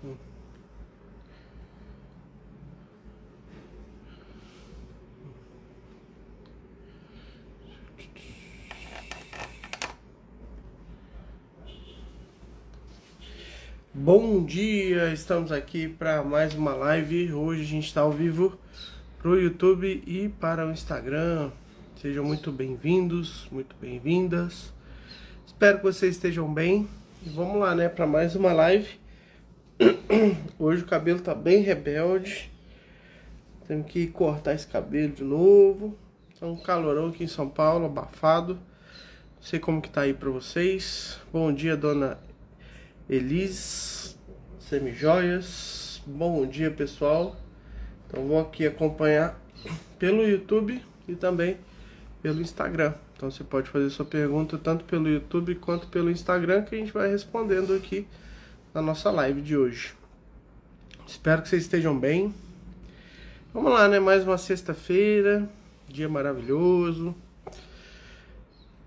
Bom dia, estamos aqui para mais uma live. Hoje a gente está ao vivo para o YouTube e para o Instagram. Sejam muito bem-vindos, muito bem-vindas. Espero que vocês estejam bem. E vamos lá, né, para mais uma live. Hoje o cabelo tá bem rebelde. Temos que cortar esse cabelo de novo. Tá um calorão aqui em São Paulo, abafado. Não sei como que tá aí para vocês. Bom dia, dona Elis Semijoias, bom dia pessoal. Então vou aqui acompanhar pelo YouTube e também pelo Instagram. Então você pode fazer sua pergunta tanto pelo YouTube quanto pelo Instagram, que a gente vai respondendo aqui na nossa live de hoje. Espero que vocês estejam bem. Vamos lá, né? Mais uma sexta-feira, dia maravilhoso.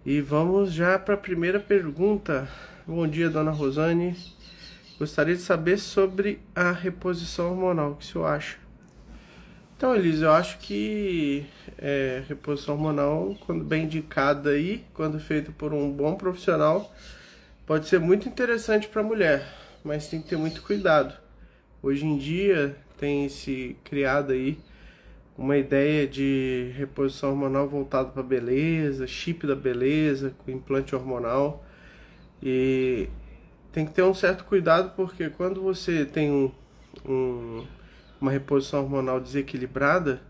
E vamos já para a primeira pergunta. Bom dia, dona Rosane. Gostaria de saber sobre a reposição hormonal. O que o senhor acha? Então, Elisa, eu acho que reposição hormonal, quando bem indicada aí, quando feita por um bom profissional, pode ser muito interessante para a mulher, mas tem que ter muito cuidado. Hoje em dia tem se criado aí uma ideia de reposição hormonal voltada para beleza, chip da beleza, com implante hormonal. E tem que ter um certo cuidado, porque quando você tem uma reposição hormonal desequilibrada,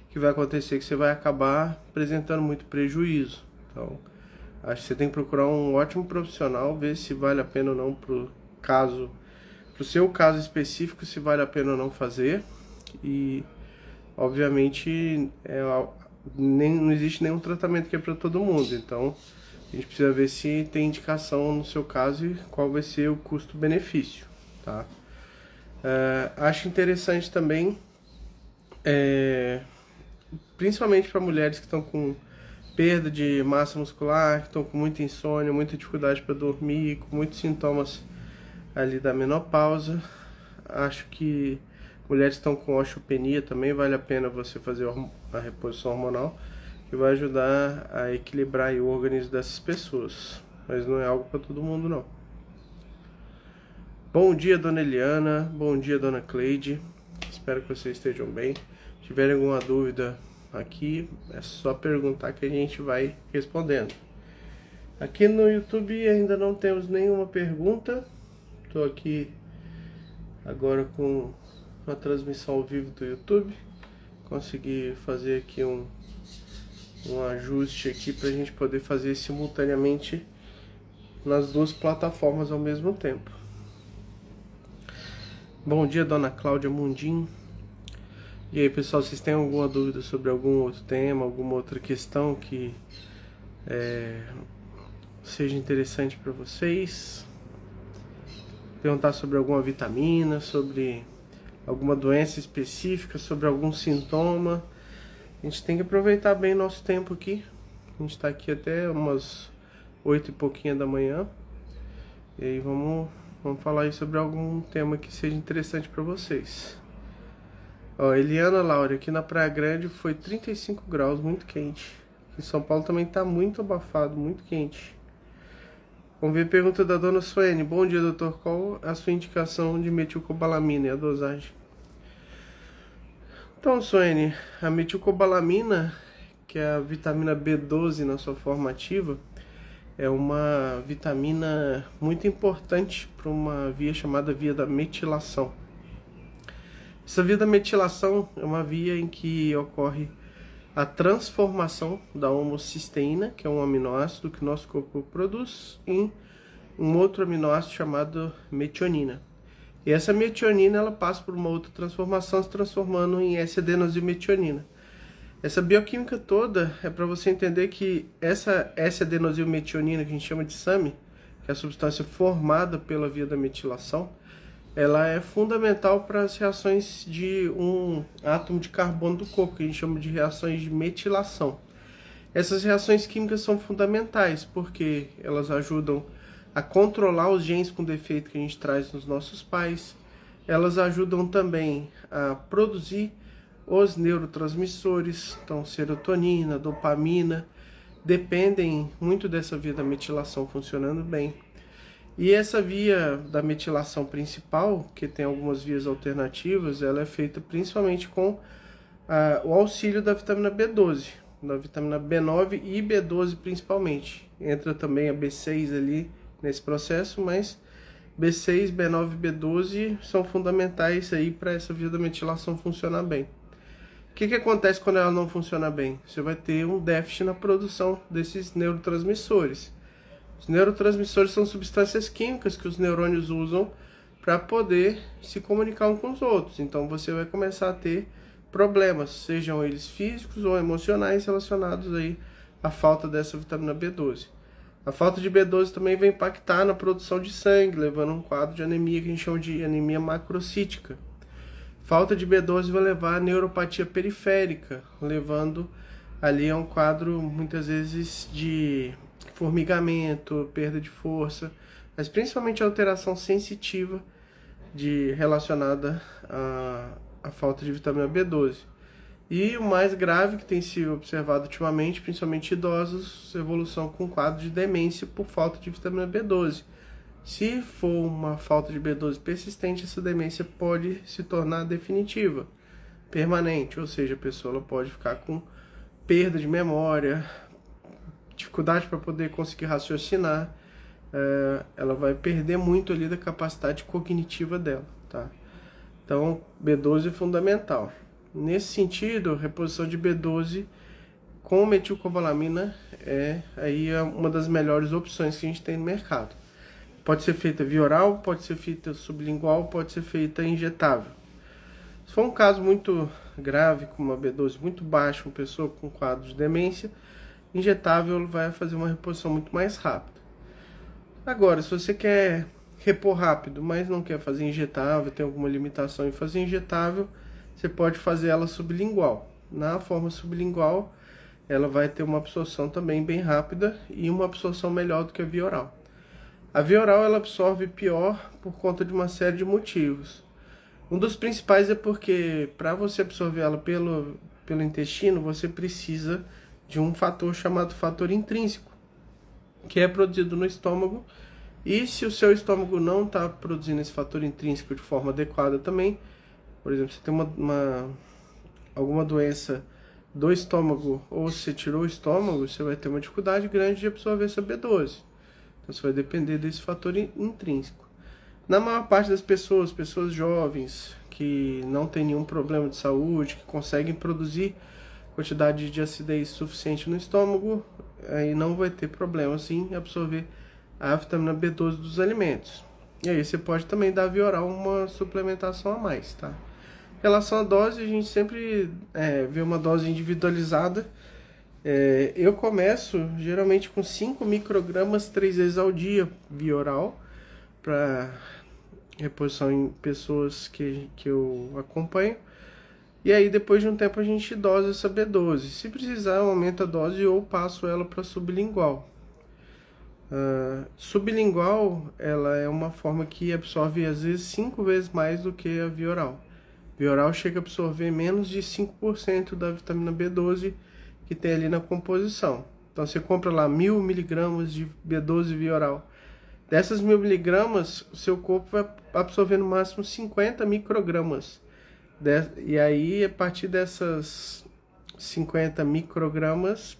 o que vai acontecer é que você vai acabar apresentando muito prejuízo. Então, acho que você tem que procurar um ótimo profissional, ver se vale a pena ou não pro seu caso específico, se vale a pena ou não fazer. E, obviamente, não existe nenhum tratamento que é para todo mundo, então a gente precisa ver se tem indicação no seu caso e qual vai ser o custo-benefício, tá? Acho interessante também, principalmente para mulheres que estão com perda de massa muscular, que estão com muita insônia, muita dificuldade para dormir, com muitos sintomas ali da menopausa. Acho que mulheres que estão com osteopenia também vale a pena você fazer a reposição hormonal, que vai ajudar a equilibrar o organismo dessas pessoas. Mas não é algo para todo mundo, não. Bom dia, dona Eliana. Bom dia, dona Cleide. Espero que vocês estejam bem. Se tiverem alguma dúvida aqui, é só perguntar que a gente vai respondendo. Aqui no YouTube ainda não temos nenhuma pergunta. Estou aqui agora com a transmissão ao vivo do YouTube. Consegui fazer aqui um ajuste aqui para a gente poder fazer simultaneamente nas duas plataformas ao mesmo tempo. Bom dia, dona Cláudia Mundim. E aí, pessoal, vocês têm alguma dúvida sobre algum outro tema, alguma outra questão que seja interessante para vocês? Perguntar sobre alguma vitamina, sobre alguma doença específica, sobre algum sintoma. A gente tem que aproveitar bem nosso tempo aqui. A gente está aqui até umas 8 e pouquinho da manhã. E aí vamos falar aí sobre algum tema que seja interessante para vocês. Ó, Eliana Laura, aqui na Praia Grande foi 35 graus, muito quente. Em São Paulo também está muito abafado, muito quente. Vamos ver a pergunta da dona Suene. Bom dia, doutor. Qual a sua indicação de metilcobalamina e a dosagem? Então, Suene, a metilcobalamina, que é a vitamina B12 na sua forma ativa, é uma vitamina muito importante para uma via chamada via da metilação. Essa via da metilação é uma via em que ocorre a transformação da homocisteína, que é um aminoácido que o nosso corpo produz, em um outro aminoácido chamado metionina. E essa metionina ela passa por uma outra transformação, se transformando em S-adenosilmetionina. Essa bioquímica toda é para você entender que essa S-adenosilmetionina, que a gente chama de SAMe, que é a substância formada pela via da metilação, ela é fundamental para as reações de um átomo de carbono do corpo, que a gente chama de reações de metilação. Essas reações químicas são fundamentais, porque elas ajudam a controlar os genes com defeito que a gente traz nos nossos pais, elas ajudam também a produzir os neurotransmissores, então serotonina, dopamina, dependem muito dessa via da metilação funcionando bem. E essa via da metilação principal, que tem algumas vias alternativas, ela é feita principalmente com o auxílio da vitamina B12, da vitamina B9 e B12 principalmente. Entra também a B6 ali nesse processo, mas B6, B9 e B12 são fundamentais aí para essa via da metilação funcionar bem. O que acontece quando ela não funciona bem? Você vai ter um déficit na produção desses neurotransmissores. Os neurotransmissores são substâncias químicas que os neurônios usam para poder se comunicar uns com os outros. Então você vai começar a ter problemas, sejam eles físicos ou emocionais, relacionados aí à falta dessa vitamina B12. A falta de B12 também vai impactar na produção de sangue, levando a um quadro de anemia que a gente chama de anemia macrocítica. Falta de B12 vai levar a neuropatia periférica, levando ali a um quadro muitas vezes de formigamento, perda de força, mas principalmente alteração sensitiva relacionada à falta de vitamina B12. E o mais grave que tem sido observado ultimamente, principalmente idosos, evolução com quadro de demência por falta de vitamina B12. Se for uma falta de B12 persistente, essa demência pode se tornar definitiva, permanente, ou seja, a pessoa ela pode ficar com perda de memória, dificuldade para poder conseguir raciocinar, ela vai perder muito ali da capacidade cognitiva dela, tá? Então, B12 é fundamental. Nesse sentido, a reposição de B12 com metilcobalamina é uma das melhores opções que a gente tem no mercado. Pode ser feita via oral, pode ser feita sublingual, pode ser feita injetável. Se for um caso muito grave, com uma B12 muito baixa, uma pessoa com quadro de demência, injetável vai fazer uma reposição muito mais rápida. Agora, se você quer repor rápido, mas não quer fazer injetável, tem alguma limitação em fazer injetável, você pode fazer ela sublingual. Na forma sublingual, ela vai ter uma absorção também bem rápida e uma absorção melhor do que a via oral. A via oral ela absorve pior por conta de uma série de motivos. Um dos principais é porque para você absorver ela pelo intestino, você precisa de um fator chamado fator intrínseco, que é produzido no estômago. E se o seu estômago não está produzindo esse fator intrínseco de forma adequada também, por exemplo, você tem alguma doença do estômago ou se você tirou o estômago, você vai ter uma dificuldade grande de absorver essa B12. Então você vai depender desse fator intrínseco. Na maior parte das pessoas jovens, que não tem nenhum problema de saúde, que conseguem produzir quantidade de acidez suficiente no estômago, aí não vai ter problema sim em absorver a vitamina B12 dos alimentos. E aí você pode também dar via oral uma suplementação a mais, tá? Em relação à dose, a gente sempre vê uma dose individualizada. Eu começo geralmente com 5 microgramas 3 vezes ao dia via oral, para reposição em pessoas que eu acompanho. E aí depois de um tempo a gente dosa essa B12. Se precisar, eu aumento a dose ou passo ela para sublingual. Sublingual ela é uma forma que absorve às vezes 5 vezes mais do que a via oral. Via oral chega a absorver menos de 5% da vitamina B12 que tem ali na composição. Então você compra lá 1000 miligramas de B12 via oral. Dessas 1000 miligramas, o seu corpo vai absorver no máximo 50 microgramas. E aí, a partir dessas 50 microgramas,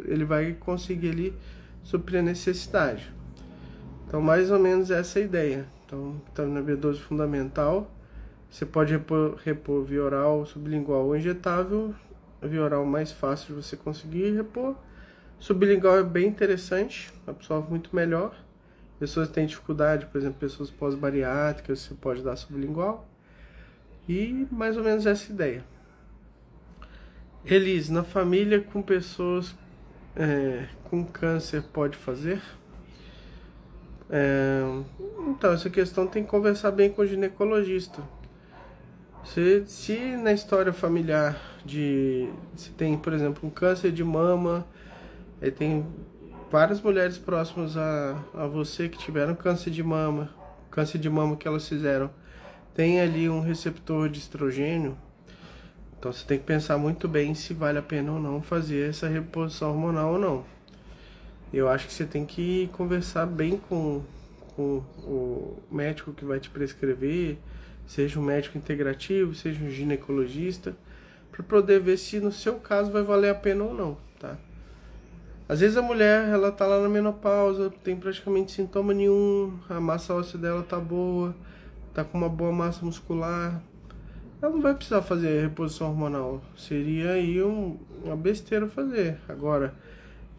ele vai conseguir ali suprir a necessidade. Então, mais ou menos essa é a ideia. Então, vitamina B12 fundamental. Você pode repor via oral, sublingual ou injetável. A via oral mais fácil de você conseguir repor. Sublingual é bem interessante, absorve muito melhor. Pessoas que têm dificuldade, por exemplo, pessoas pós-bariátricas, você pode dar sublingual. E mais ou menos essa ideia. Elis, na família com pessoas com câncer pode fazer? Então, essa questão tem que conversar bem com o ginecologista. Se na história familiar se tem, por exemplo, um câncer de mama, tem várias mulheres próximas a você que tiveram câncer de mama que elas fizeram tem ali um receptor de estrogênio, então você tem que pensar muito bem se vale a pena ou não fazer essa reposição hormonal ou não. Eu acho que você tem que conversar bem com o médico que vai te prescrever, seja um médico integrativo, seja um ginecologista, para poder ver se no seu caso vai valer a pena ou não, tá? Às vezes a mulher, ela tá lá na menopausa, tem praticamente sintoma nenhum, a massa óssea dela tá boa, tá com uma boa massa muscular, ela não vai precisar fazer reposição hormonal. Seria aí uma besteira fazer. Agora,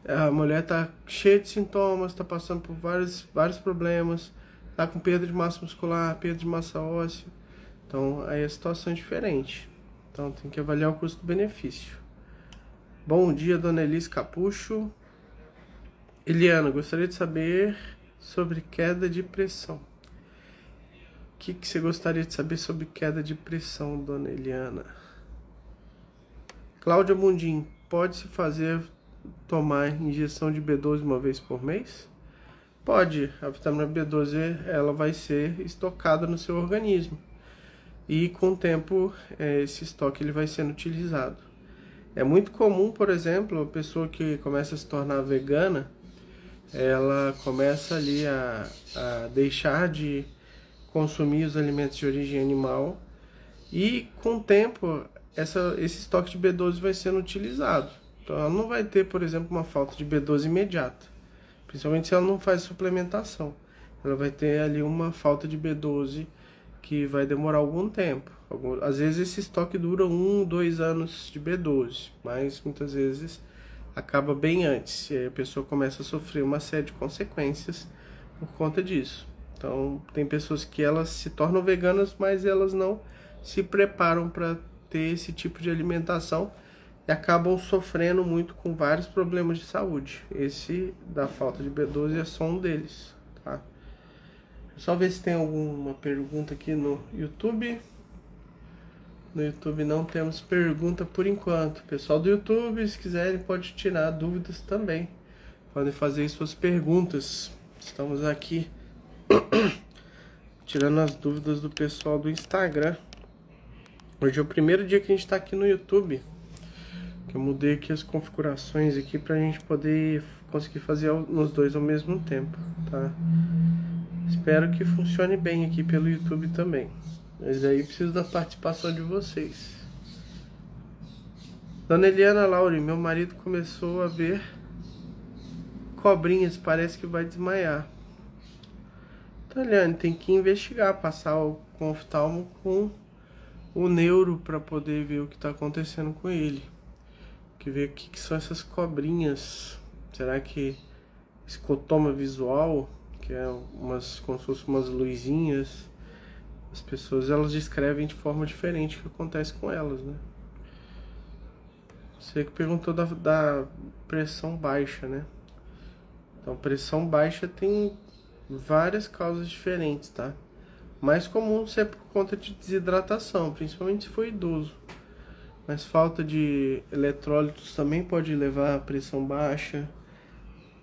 a mulher tá cheia de sintomas, tá passando por vários problemas, tá com perda de massa muscular, perda de massa óssea. Então, aí a situação é diferente. Então, tem que avaliar o custo-benefício. Bom dia, dona Elis Capucho. Eliana, gostaria de saber sobre queda de pressão. O que você gostaria de saber sobre queda de pressão, dona Eliana? Cláudia Mundim, pode-se tomar injeção de B12 uma vez por mês? Pode. A vitamina B12 ela vai ser estocada no seu organismo. E com o tempo, esse estoque ele vai sendo utilizado. É muito comum, por exemplo, a pessoa que começa a se tornar vegana, ela começa ali a deixar de consumir os alimentos de origem animal e com o tempo esse estoque de B12 vai sendo utilizado. Então ela não vai ter, por exemplo, uma falta de B12 imediata, principalmente se ela não faz suplementação. Ela vai ter ali uma falta de B12 que vai demorar algum tempo. Às vezes esse estoque dura 1-2 anos de B12, mas muitas vezes acaba bem antes. E aí a pessoa começa a sofrer uma série de consequências por conta disso. Então tem pessoas que elas se tornam veganas, mas elas não se preparam para ter esse tipo de alimentação e acabam sofrendo muito com vários problemas de saúde. Esse da falta de B12 é só um deles, tá? Só ver se tem alguma pergunta aqui no YouTube. No YouTube não temos pergunta por enquanto. Pessoal do YouTube, se quiserem, pode tirar dúvidas também. Podem fazer suas perguntas. Estamos aqui tirando as dúvidas do pessoal do Instagram. Hoje é o primeiro dia que a gente está aqui no YouTube. Que eu mudei aqui as configurações aqui para a gente poder conseguir fazer nos dois ao mesmo tempo, tá? Espero que funcione bem aqui pelo YouTube também. Mas aí preciso da participação de vocês. Dona Eliana Lauri, meu marido começou a ver cobrinhas, parece que vai desmaiar. Então, Eliane, tem que investigar, passar com o oftalmo com o neuro para poder ver o que está acontecendo com ele. Que ver o que são essas cobrinhas. Será que escotoma visual, que é como se fossem umas luzinhas? As pessoas elas descrevem de forma diferente o que acontece com elas, né? Você que perguntou da pressão baixa, né? Então, pressão baixa tem várias causas diferentes, tá? Mais comum ser por conta de desidratação, principalmente se for idoso. Mas falta de eletrólitos também pode levar a pressão baixa.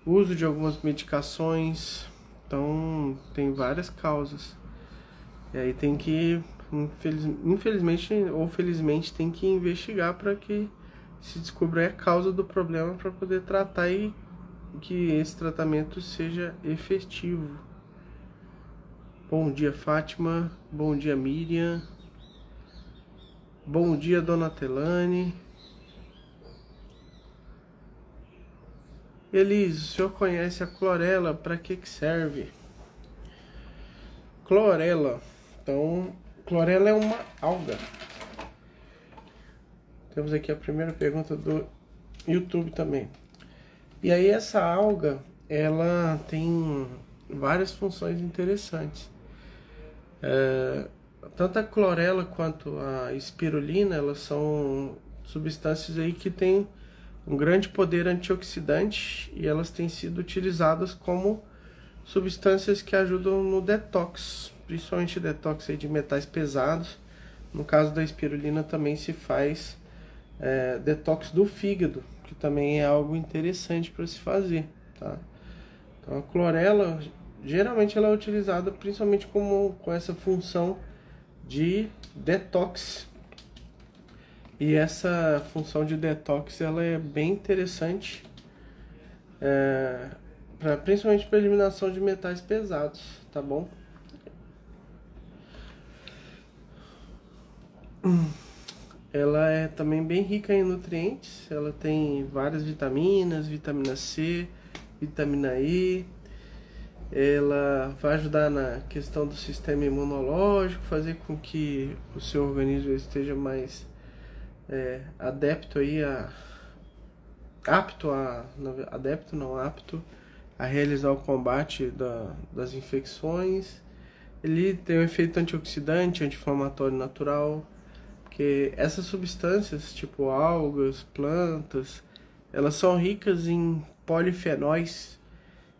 Uso de algumas medicações. Então, tem várias causas. E aí tem que, infelizmente ou felizmente, tem que investigar para que se descubra a causa do problema para poder tratar e que esse tratamento seja efetivo. Bom dia, Fátima. Bom dia, Miriam. Bom dia, Dona Telane. Elis, o senhor conhece a clorela? Para que serve? Clorela. Então, clorela é uma alga. Temos aqui a primeira pergunta do YouTube também. E aí essa alga, ela tem várias funções interessantes. Tanto a clorela quanto a espirulina, elas são substâncias aí que têm um grande poder antioxidante e elas têm sido utilizadas como substâncias que ajudam no detox, principalmente detox aí de metais pesados. No caso da espirulina também se faz detox do fígado, que também é algo interessante para se fazer, tá? Então a clorela, geralmente ela é utilizada principalmente com essa função de detox. E essa função de detox ela é bem interessante, principalmente para eliminação de metais pesados, tá bom? Ela é também bem rica em nutrientes, ela tem várias vitaminas, vitamina C, vitamina E. Ela vai ajudar na questão do sistema imunológico, fazer com que o seu organismo esteja mais adepto aí apto a realizar o combate das infecções. Ele tem um efeito antioxidante, anti-inflamatório natural, porque essas substâncias, tipo algas, plantas, elas são ricas em polifenóis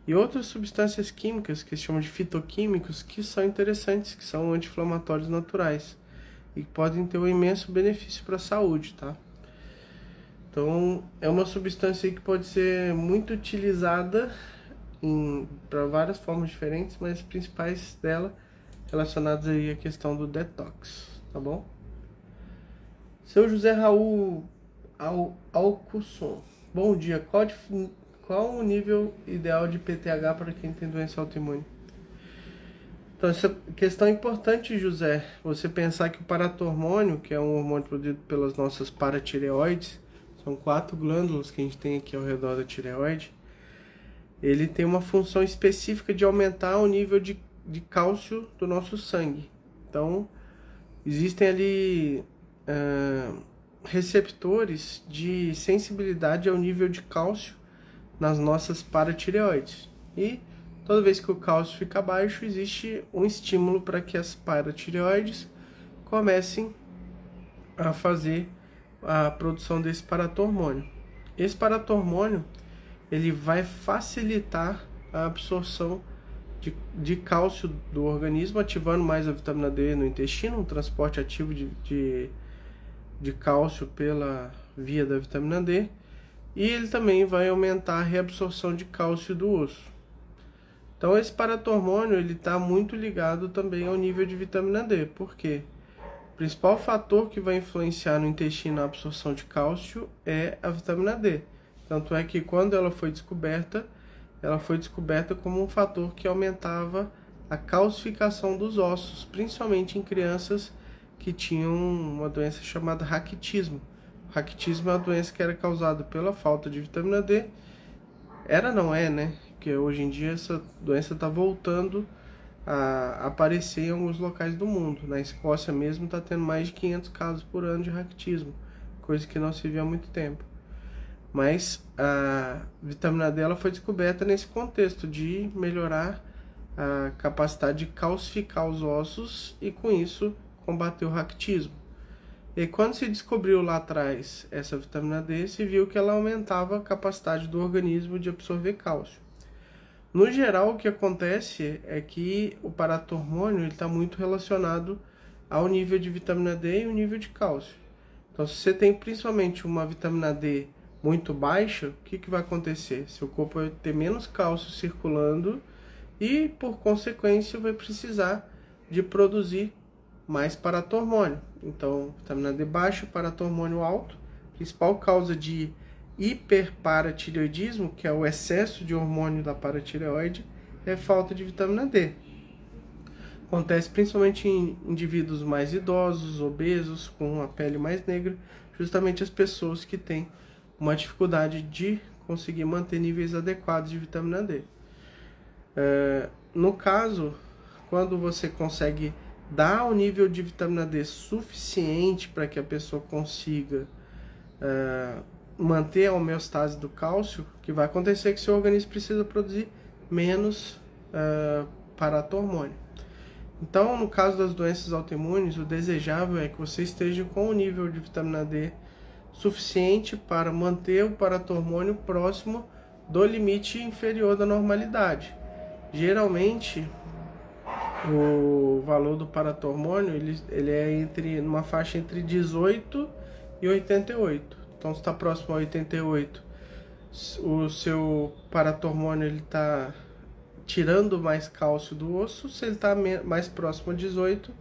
e outras substâncias químicas que se chamam de fitoquímicos, que são interessantes, que são anti-inflamatórios naturais e podem ter um imenso benefício para a saúde, tá? Então, é uma substância que pode ser muito utilizada para várias formas diferentes, mas as principais dela relacionadas aí à questão do detox, tá bom? Seu José Raul Alcusson, bom dia. Qual o nível ideal de PTH para quem tem doença autoimune? Então, essa questão é importante, José. Você pensar que o paratormônio, que é um hormônio produzido pelas nossas paratireoides, são 4 glândulas que a gente tem aqui ao redor da tireoide, ele tem uma função específica de aumentar o nível de cálcio do nosso sangue. Então, existem ali receptores de sensibilidade ao nível de cálcio nas nossas paratireoides. E toda vez que o cálcio fica baixo, existe um estímulo para que as paratireoides comecem a fazer a produção desse paratormônio. Esse paratormônio ele vai facilitar a absorção de cálcio do organismo, ativando mais a vitamina D no intestino, um transporte ativo de cálcio pela via da vitamina D, e ele também vai aumentar a reabsorção de cálcio do osso. Então esse paratormônio ele está muito ligado também ao nível de vitamina D, porque o principal fator que vai influenciar no intestino a absorção de cálcio é a vitamina D. Tanto é que quando ela foi descoberta como um fator que aumentava a calcificação dos ossos, principalmente em crianças que tinham uma doença chamada raquitismo. O raquitismo é uma doença que era causada pela falta de vitamina D. Não é, né? Porque hoje em dia essa doença está voltando a aparecer em alguns locais do mundo. Na Escócia mesmo está tendo mais de 500 casos por ano de raquitismo, coisa que não se via há muito tempo. Mas a vitamina D ela foi descoberta nesse contexto de melhorar a capacidade de calcificar os ossos e com isso combater o raquitismo. E quando se descobriu lá atrás essa vitamina D, se viu que ela aumentava a capacidade do organismo de absorver cálcio. No geral, o que acontece é que o paratormônio está muito relacionado ao nível de vitamina D e o nível de cálcio. Então, se você tem principalmente uma vitamina D muito baixa, o que vai acontecer? Seu corpo vai ter menos cálcio circulando e, por consequência, vai precisar de produzir mais paratormônio. Então, vitamina D baixa, paratormônio alto. A principal causa de hiperparatireoidismo, que é o excesso de hormônio da paratireoide, é falta de vitamina D. Acontece principalmente em indivíduos mais idosos, obesos, com a pele mais negra, justamente as pessoas que têm uma dificuldade de conseguir manter níveis adequados de vitamina D. No caso, quando você consegue dar um nível de vitamina D suficiente para que a pessoa consiga manter a homeostase do cálcio, o que vai acontecer é que seu organismo precisa produzir menos paratormônio. Então, no caso das doenças autoimunes, o desejável é que você esteja com o nível de vitamina D suficiente para manter o paratormônio próximo do limite inferior da normalidade. Geralmente, o valor do paratormônio ele é numa faixa entre 18 e 88. Então, se está próximo a 88, o seu paratormônio está tirando mais cálcio do osso. Se ele está mais próximo a 18,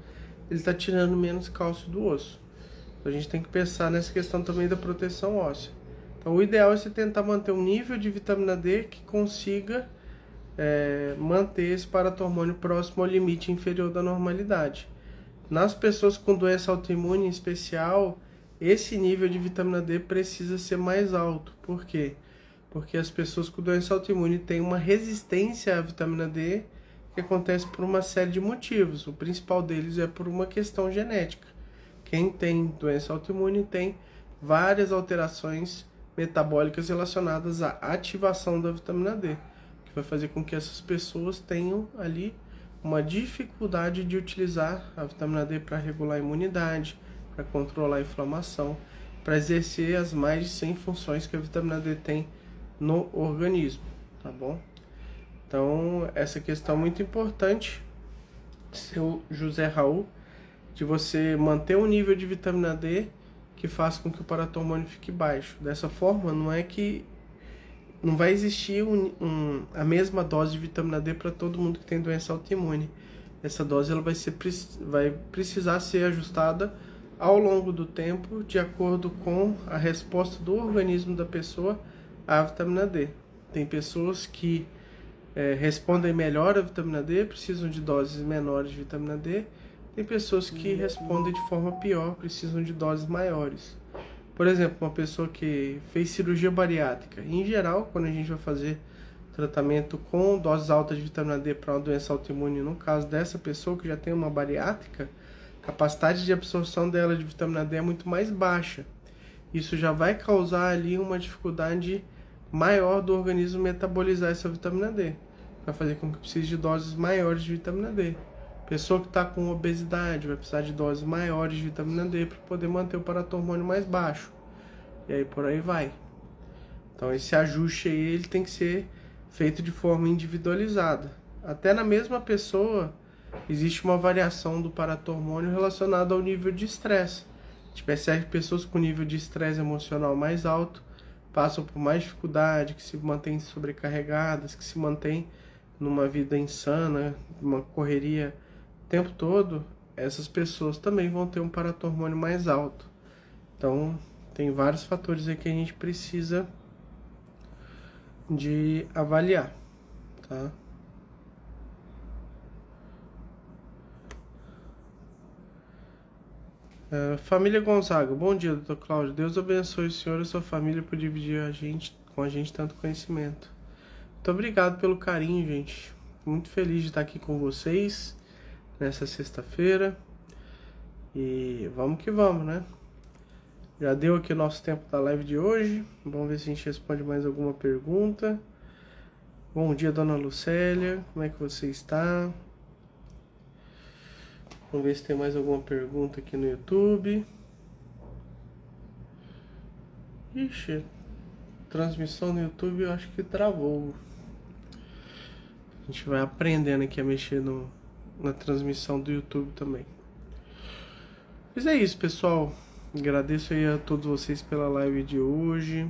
ele está tirando menos cálcio do osso. Então a gente tem que pensar nessa questão também da proteção óssea. Então o ideal é você tentar manter um nível de vitamina D que consiga manter esse paratormônio próximo ao limite inferior da normalidade. Nas pessoas com doença autoimune em especial, esse nível de vitamina D precisa ser mais alto. Por quê? Porque as pessoas com doença autoimune têm uma resistência à vitamina D que acontece por uma série de motivos. O principal deles é por uma questão genética. Quem tem doença autoimune tem várias alterações metabólicas relacionadas à ativação da vitamina D, que vai fazer com que essas pessoas tenham ali uma dificuldade de utilizar a vitamina D para regular a imunidade, para controlar a inflamação, para exercer as mais de 100 funções que a vitamina D tem no organismo, tá bom? Então, essa questão é muito importante, seu José Raul, de você manter um nível de vitamina D que faça com que o paratormônio fique baixo. Dessa forma, não é que não vai existir a mesma dose de vitamina D para todo mundo que tem doença autoimune. Essa dose ela vai precisar ser ajustada ao longo do tempo, de acordo com a resposta do organismo da pessoa à vitamina D. Tem pessoas que respondem melhor à vitamina D, precisam de doses menores de vitamina D. Tem pessoas que respondem de forma pior, precisam de doses maiores. Por exemplo, uma pessoa que fez cirurgia bariátrica. Em geral, quando a gente vai fazer tratamento com doses altas de vitamina D para uma doença autoimune, no caso dessa pessoa que já tem uma bariátrica, a capacidade de absorção dela de vitamina D é muito mais baixa. Isso já vai causar ali uma dificuldade maior do organismo metabolizar essa vitamina D. Vai fazer com que precise de doses maiores de vitamina D. Pessoa que está com obesidade vai precisar de doses maiores de vitamina D para poder manter o paratormônio mais baixo. E aí por aí vai. Então esse ajuste aí ele tem que ser feito de forma individualizada. Até na mesma pessoa existe uma variação do paratormônio relacionada ao nível de estresse. A gente percebe que pessoas com nível de estresse emocional mais alto passam por mais dificuldade, que se mantêm sobrecarregadas, que se mantêm numa vida insana, uma correria o tempo todo. Essas pessoas também vão ter um paratormônio mais alto. Então tem vários fatores aí que a gente precisa de avaliar, tá? Família Gonzaga, bom dia, Dr. Cláudio. Deus abençoe o senhor e a sua família por dividir com a gente tanto conhecimento. Muito obrigado pelo carinho, gente. Muito feliz de estar aqui com vocês nessa sexta-feira. E vamos que vamos, né? Já deu aqui o nosso tempo da live de hoje. Vamos ver se a gente responde mais alguma pergunta. Bom dia, dona Lucélia. Como é que você está? Vamos ver se tem mais alguma pergunta aqui no YouTube. Ixi, transmissão no YouTube eu acho que travou. A gente vai aprendendo aqui a mexer na transmissão do YouTube também. Mas é isso, pessoal. Agradeço aí a todos vocês pela live de hoje.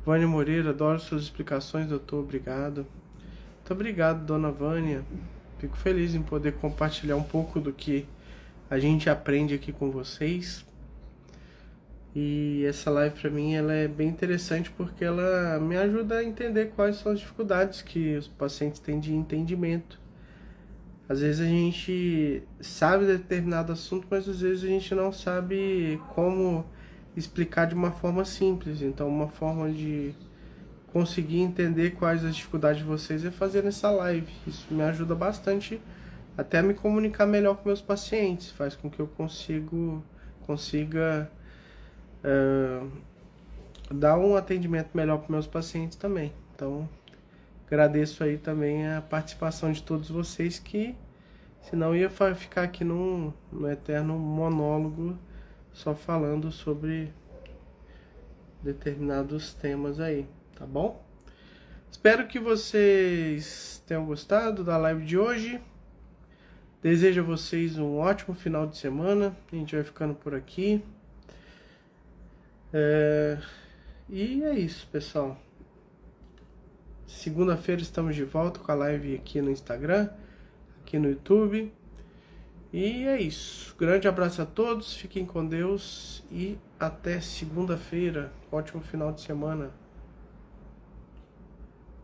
Vânia Moreira, adoro suas explicações, doutor. Obrigado. Muito obrigado, dona Vânia. Fico feliz em poder compartilhar um pouco do que a gente aprende aqui com vocês. E essa live para mim ela é bem interessante porque ela me ajuda a entender quais são as dificuldades que os pacientes têm de entendimento. Às vezes a gente sabe determinado assunto, mas às vezes a gente não sabe como explicar de uma forma simples. Então uma forma de conseguir entender quais as dificuldades de vocês é fazer essa live. Isso me ajuda bastante até a me comunicar melhor com meus pacientes. Faz com que eu consiga dar um atendimento melhor para meus pacientes também. Então, agradeço aí também a participação de todos vocês, que senão ia ficar aqui num eterno monólogo só falando sobre determinados temas aí, tá bom? Espero que vocês tenham gostado da live de hoje. Desejo a vocês um ótimo final de semana. A gente vai ficando por aqui. E é isso, pessoal. Segunda-feira estamos de volta com a live aqui no Instagram, aqui no YouTube. E é isso. Grande abraço a todos, fiquem com Deus e até segunda-feira. Ótimo final de semana.